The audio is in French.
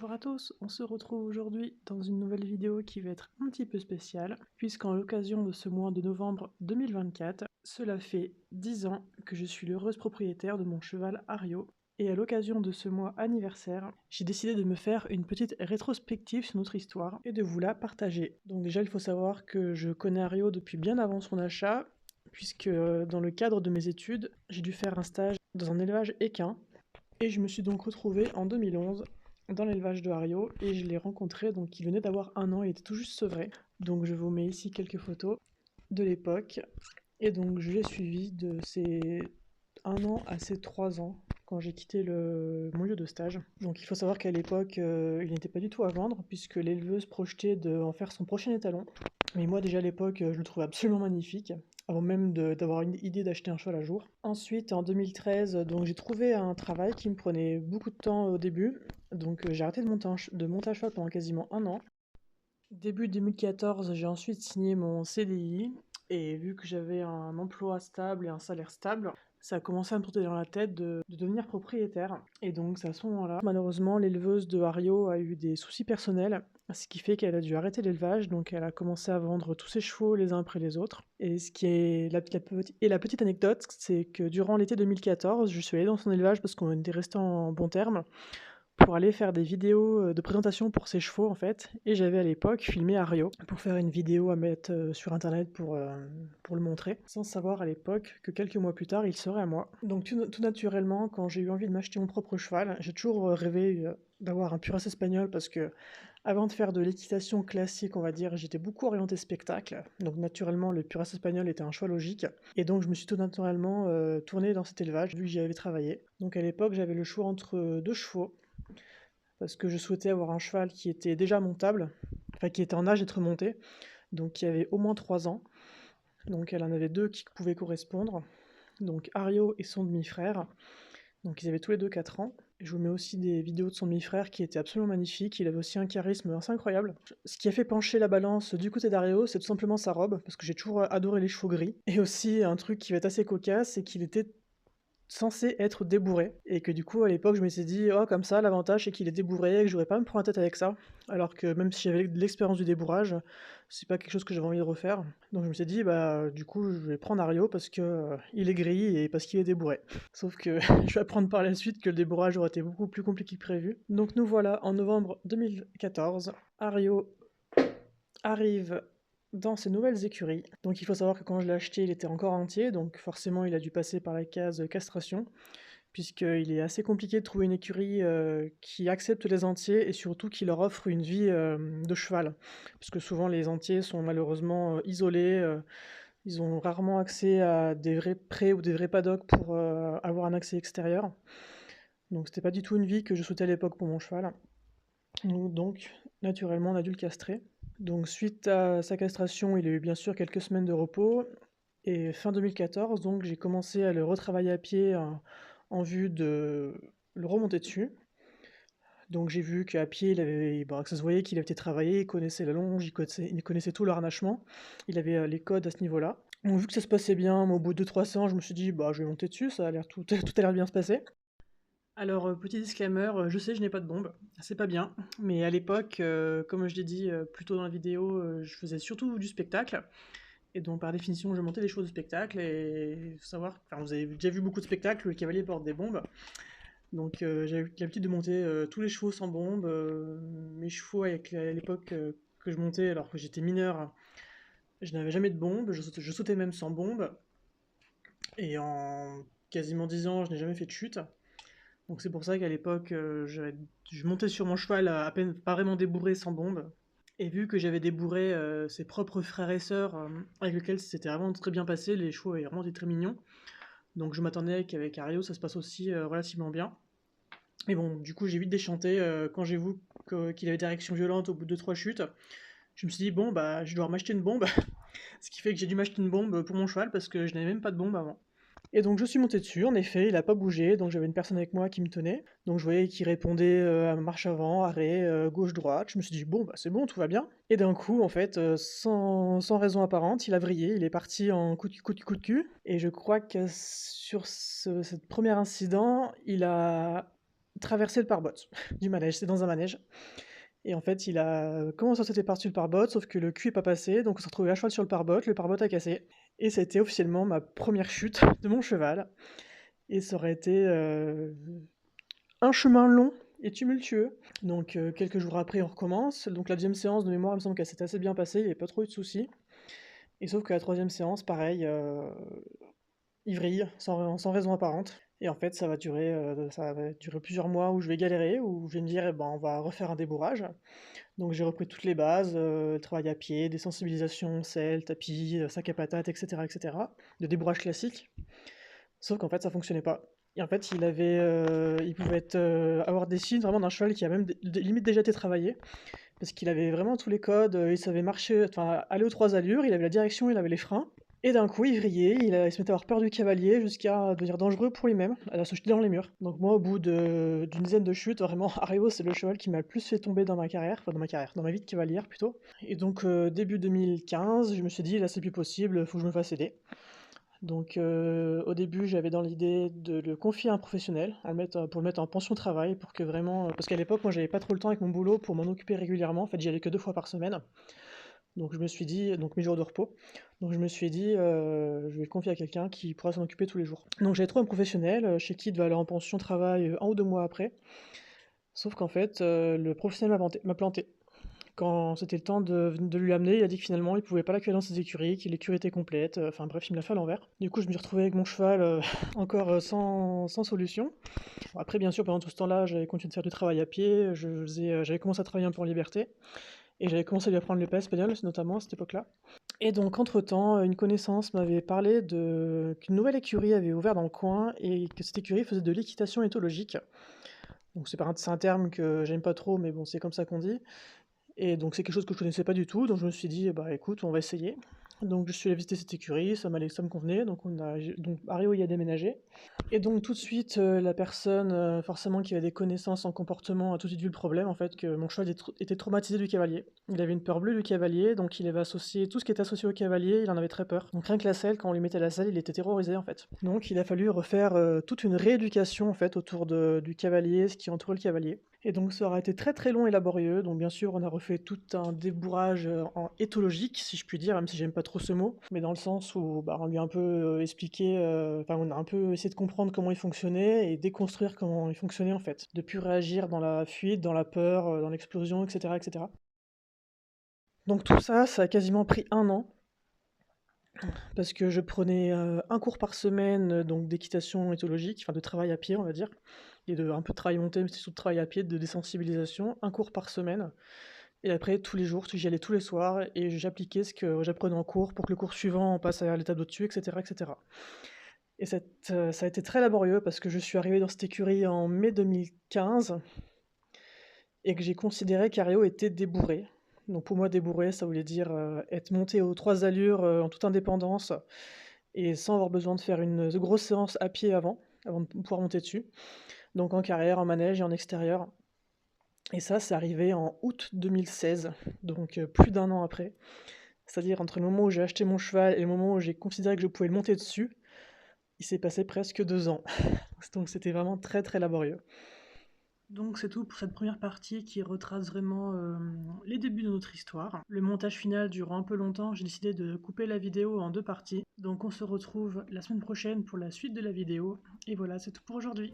Bonjour à tous, on se retrouve aujourd'hui dans une nouvelle vidéo qui va être un petit peu spéciale, puisqu'en l'occasion de ce mois de novembre 2024, cela fait 10 ans que je suis l'heureuse propriétaire de mon cheval Ario. Et à l'occasion de ce mois anniversaire, j'ai décidé de me faire une petite rétrospective sur notre histoire et de vous la partager. Donc déjà, il faut savoir que je connais Ario depuis bien avant son achat, puisque dans le cadre de mes études, j'ai dû faire un stage dans un élevage équin. Et je me suis donc retrouvée en 2011 dans l'élevage de Hario et je l'ai rencontré, donc il venait d'avoir 1 an, il était tout juste sevré. Donc je vous mets ici quelques photos de l'époque. Et donc je l'ai suivi de ses 1 an à ses 3 ans quand j'ai quitté mon lieu de stage. Donc il faut savoir qu'à l'époque, il n'était pas du tout à vendre puisque l'éleveuse projetait d'en faire son prochain étalon. Mais moi déjà à l'époque, je le trouvais absolument magnifique, avant même d'avoir une idée d'acheter un cheval à jour. Ensuite, en 2013, donc j'ai trouvé un travail qui me prenait beaucoup de temps au début. Donc j'ai arrêté de monter à cheval pendant quasiment 1 an. Début 2014, j'ai ensuite signé mon CDI et vu que j'avais un emploi stable et un salaire stable, ça a commencé à me trotter dans la tête de devenir propriétaire. Et donc c'est à ce moment-là, malheureusement, l'éleveuse de Hario a eu des soucis personnels, ce qui fait qu'elle a dû arrêter l'élevage, donc elle a commencé à vendre tous ses chevaux les uns après les autres. Et ce qui est la petite anecdote, c'est que durant l'été 2014, je suis allée dans son élevage parce qu'on était restés en bons termes pour aller faire des vidéos de présentation pour ses chevaux en fait. Et j'avais à l'époque filmé Ario pour faire une vidéo à mettre sur internet pour le montrer, sans savoir à l'époque que quelques mois plus tard il serait à moi. Donc tout naturellement, quand j'ai eu envie de m'acheter mon propre cheval, j'ai toujours rêvé d'avoir un Puras espagnol parce que avant de faire de l'équitation classique, on va dire, j'étais beaucoup orienté spectacle. Donc naturellement, le Puras espagnol était un choix logique. Et donc je me suis tout naturellement tourné dans cet élevage vu que j'y avais travaillé. Donc à l'époque, j'avais le choix entre deux chevaux parce que je souhaitais avoir un cheval qui était déjà montable, enfin qui était en âge d'être monté, donc qui avait au moins 3 ans. Donc elle en avait deux qui pouvaient correspondre, donc Ario et son demi-frère. Donc ils avaient tous les deux 4 ans. Je vous mets aussi des vidéos de son demi-frère qui étaient absolument magnifiques, il avait aussi un charisme assez incroyable. Ce qui a fait pencher la balance du côté d'Ario, c'est tout simplement sa robe, parce que j'ai toujours adoré les chevaux gris. Et aussi un truc qui va être assez cocasse, c'est qu'il était censé être débourré et que du coup à l'époque je me suis dit oh comme ça l'avantage c'est qu'il est débourré et que je devrais pas me prendre la tête avec ça, alors que même si j'avais de l'expérience du débourrage c'est pas quelque chose que j'avais envie de refaire. Donc je me suis dit bah du coup je vais prendre Ario parce que il est gris et parce qu'il est débourré. Sauf que je vais apprendre par la suite que le débourrage aurait été beaucoup plus compliqué que prévu. Donc nous voilà en novembre 2014, Ario arrive dans ses nouvelles écuries. Donc il faut savoir que quand je l'ai acheté, il était encore entier, donc forcément il a dû passer par la case castration, puisqu'il est assez compliqué de trouver une écurie qui accepte les entiers et surtout qui leur offre une vie de cheval. Parce que souvent les entiers sont malheureusement isolés, ils ont rarement accès à des vrais prés ou des vrais paddocks pour avoir un accès extérieur. Donc c'était pas du tout une vie que je souhaitais à l'époque pour mon cheval. Donc naturellement on a dû le castrer. Donc suite à sa castration, il a eu bien sûr quelques semaines de repos. Et fin 2014, donc j'ai commencé à le retravailler à pied en vue de le remonter dessus. Donc j'ai vu qu'à pied, que ça se voyait qu'il avait été travaillé, il connaissait la longe, il connaissait tout le harnachement, il avait les codes à ce niveau-là. Donc vu que ça se passait bien, au bout de 200-300, je me suis dit bah je vais monter dessus, ça a l'air tout a l'air bien se passer. Alors petit disclaimer, je sais je n'ai pas de bombe, c'est pas bien, mais à l'époque, comme je l'ai dit plus tôt dans la vidéo, je faisais surtout du spectacle. Et donc, par définition, je montais des choses de spectacle. Et il faut savoir, enfin, vous avez déjà vu beaucoup de spectacles où les cavaliers portent des bombes. Donc, j'avais l'habitude de monter tous les chevaux sans bombe. Mes chevaux, à l'époque que je montais, alors que j'étais mineur, je n'avais jamais de bombe. Je sautais même sans bombe. Et en quasiment 10 ans, je n'ai jamais fait de chute. Donc, c'est pour ça qu'à l'époque, je montais sur mon cheval à peine pas vraiment débourré sans bombe. Et vu que j'avais débourré ses propres frères et sœurs avec lesquels c'était vraiment très bien passé, les chevaux avaient vraiment été très mignons. Donc je m'attendais qu'avec Ario ça se passe aussi relativement bien. Et bon, du coup j'ai vite déchanté quand j'ai vu qu'il avait des réactions violentes au bout de 2-3 chutes. Je me suis dit bon bah je dois m'acheter une bombe. Ce qui fait que j'ai dû m'acheter une bombe pour mon cheval parce que je n'avais même pas de bombe avant. Et donc je suis monté dessus, en effet, il a pas bougé, donc j'avais une personne avec moi qui me tenait. Donc je voyais qu'il répondait à marche avant, arrêt, gauche-droite. Je me suis dit, bon, bah c'est bon, tout va bien. Et d'un coup, en fait, sans raison apparente, il a vrillé, il est parti en coup de cul. Et je crois que sur ce premier incident, il a traversé le pare-bottes du manège, c'est dans un manège. Et en fait, il a commencé à sauter par-dessus le pare-bottes, sauf que le cul est pas passé, donc on s'est retrouvé à cheval sur le pare-bottes a cassé. Et ça a été officiellement ma première chute de mon cheval. Et ça aurait été un chemin long et tumultueux. Donc quelques jours après, on recommence. Donc la deuxième séance de mémoire, il me semble qu'elle s'est assez bien passée, il n'y avait pas trop eu de soucis. Et sauf que la troisième séance, pareil, il vrille, sans raison apparente. Et en fait, ça va durer plusieurs mois où je vais galérer, où je vais me dire, eh ben, on va refaire un débourrage. Donc j'ai repris toutes les bases, travail à pied, des sensibilisations, selle, tapis, sac à patates, etc., de débourrage classique. Sauf qu'en fait, ça fonctionnait pas. Et en fait, il pouvait avoir des signes vraiment d'un cheval qui a même limite déjà été travaillé, parce qu'il avait vraiment tous les codes, il savait marcher, enfin aller aux 3 allures, il avait la direction, il avait les freins. Et d'un coup, il vrillait, il se mettait à avoir peur du cavalier jusqu'à devenir dangereux pour lui-même, à se jeter dans les murs. Donc moi, au bout d'une dizaine de chutes, vraiment, Ario, c'est le cheval qui m'a le plus fait tomber dans ma carrière, enfin dans ma vie de cavalière plutôt. Et donc début 2015, je me suis dit, là c'est plus possible, faut que je me fasse aider. Donc au début, j'avais dans l'idée de le confier à un professionnel, pour le mettre en pension travail, pour que vraiment... Parce qu'à l'époque, moi, j'avais pas trop le temps avec mon boulot pour m'en occuper régulièrement. En fait, j'y allais que 2 fois par semaine. Donc je me suis dit, donc mes jours de repos. Donc je me suis dit, je vais le confier à quelqu'un qui pourra s'en occuper tous les jours. Donc j'ai trouvé un professionnel chez qui il devait aller en pension travail 1 ou 2 mois après. Sauf qu'en fait, le professionnel m'a planté. Quand c'était le temps de lui l'amener, il a dit que finalement il pouvait pas l'accueillir dans ses écuries, que l'écurie était complète. Enfin bref, il me l'a fait à l'envers. Du coup, je me suis retrouvé avec mon cheval encore sans solution. Bon, après, bien sûr, pendant tout ce temps-là, j'avais continué de faire du travail à pied. J'avais commencé à travailler un peu en liberté. Et j'avais commencé à lui apprendre le pas espagnol, notamment à cette époque-là. Et donc, entre-temps, une connaissance m'avait parlé qu'une nouvelle écurie avait ouvert dans le coin et que cette écurie faisait de l'équitation éthologique. Donc, c'est un terme que j'aime pas trop, mais bon, c'est comme ça qu'on dit. Et donc, c'est quelque chose que je connaissais pas du tout. Donc, je me suis dit, bah écoute, on va essayer. Donc, je suis allé visiter cette écurie, ça me convenait. Donc, Ario y a déménagé. Et donc tout de suite, la personne, forcément qui avait des connaissances en comportement a tout de suite vu le problème en fait, que mon cheval était traumatisé du cavalier. Il avait une peur bleue du cavalier, donc il avait associé tout ce qui était associé au cavalier, il en avait très peur. Donc rien que la selle, quand on lui mettait la selle, il était terrorisé en fait. Donc il a fallu refaire, toute une rééducation en fait autour du cavalier, ce qui entourait le cavalier. Et donc ça aura été très très long et laborieux, donc bien sûr on a refait tout un débourrage en éthologique, si je puis dire, même si j'aime pas trop ce mot, mais dans le sens où bah, on lui a un peu expliqué, enfin on a un peu essayé de comprendre comment il fonctionnait et déconstruire comment il fonctionnait en fait, de plus réagir dans la fuite, dans la peur, dans l'explosion, etc., etc. Donc tout ça, ça a quasiment pris 1 an, parce que je prenais un cours par semaine donc d'équitation éthologique, enfin de travail à pied on va dire, et un peu de travail monté, mais c'est surtout de travail à pied, de désensibilisation, un cours par semaine. Et après, tous les jours, j'y allais tous les soirs et j'appliquais ce que j'apprenais en cours pour que le cours suivant, on passe à l'étape au-dessus, etc., etc. Et ça a été très laborieux parce que je suis arrivé dans cette écurie en mai 2015 et que j'ai considéré qu'Ario était débourré. Donc pour moi, débourré, ça voulait dire être monté aux 3 allures en toute indépendance et sans avoir besoin de faire une grosse séance à pied avant de pouvoir monter dessus. Donc en carrière, en manège et en extérieur. Et ça, c'est arrivé en août 2016, donc plus d'1 an après. C'est-à-dire entre le moment où j'ai acheté mon cheval et le moment où j'ai considéré que je pouvais le monter dessus, il s'est passé presque 2 ans. Donc c'était vraiment très très laborieux. Donc c'est tout pour cette première partie qui retrace vraiment les débuts de notre histoire. Le montage final durant un peu longtemps, j'ai décidé de couper la vidéo en 2 parties. Donc on se retrouve la semaine prochaine pour la suite de la vidéo. Et voilà, c'est tout pour aujourd'hui.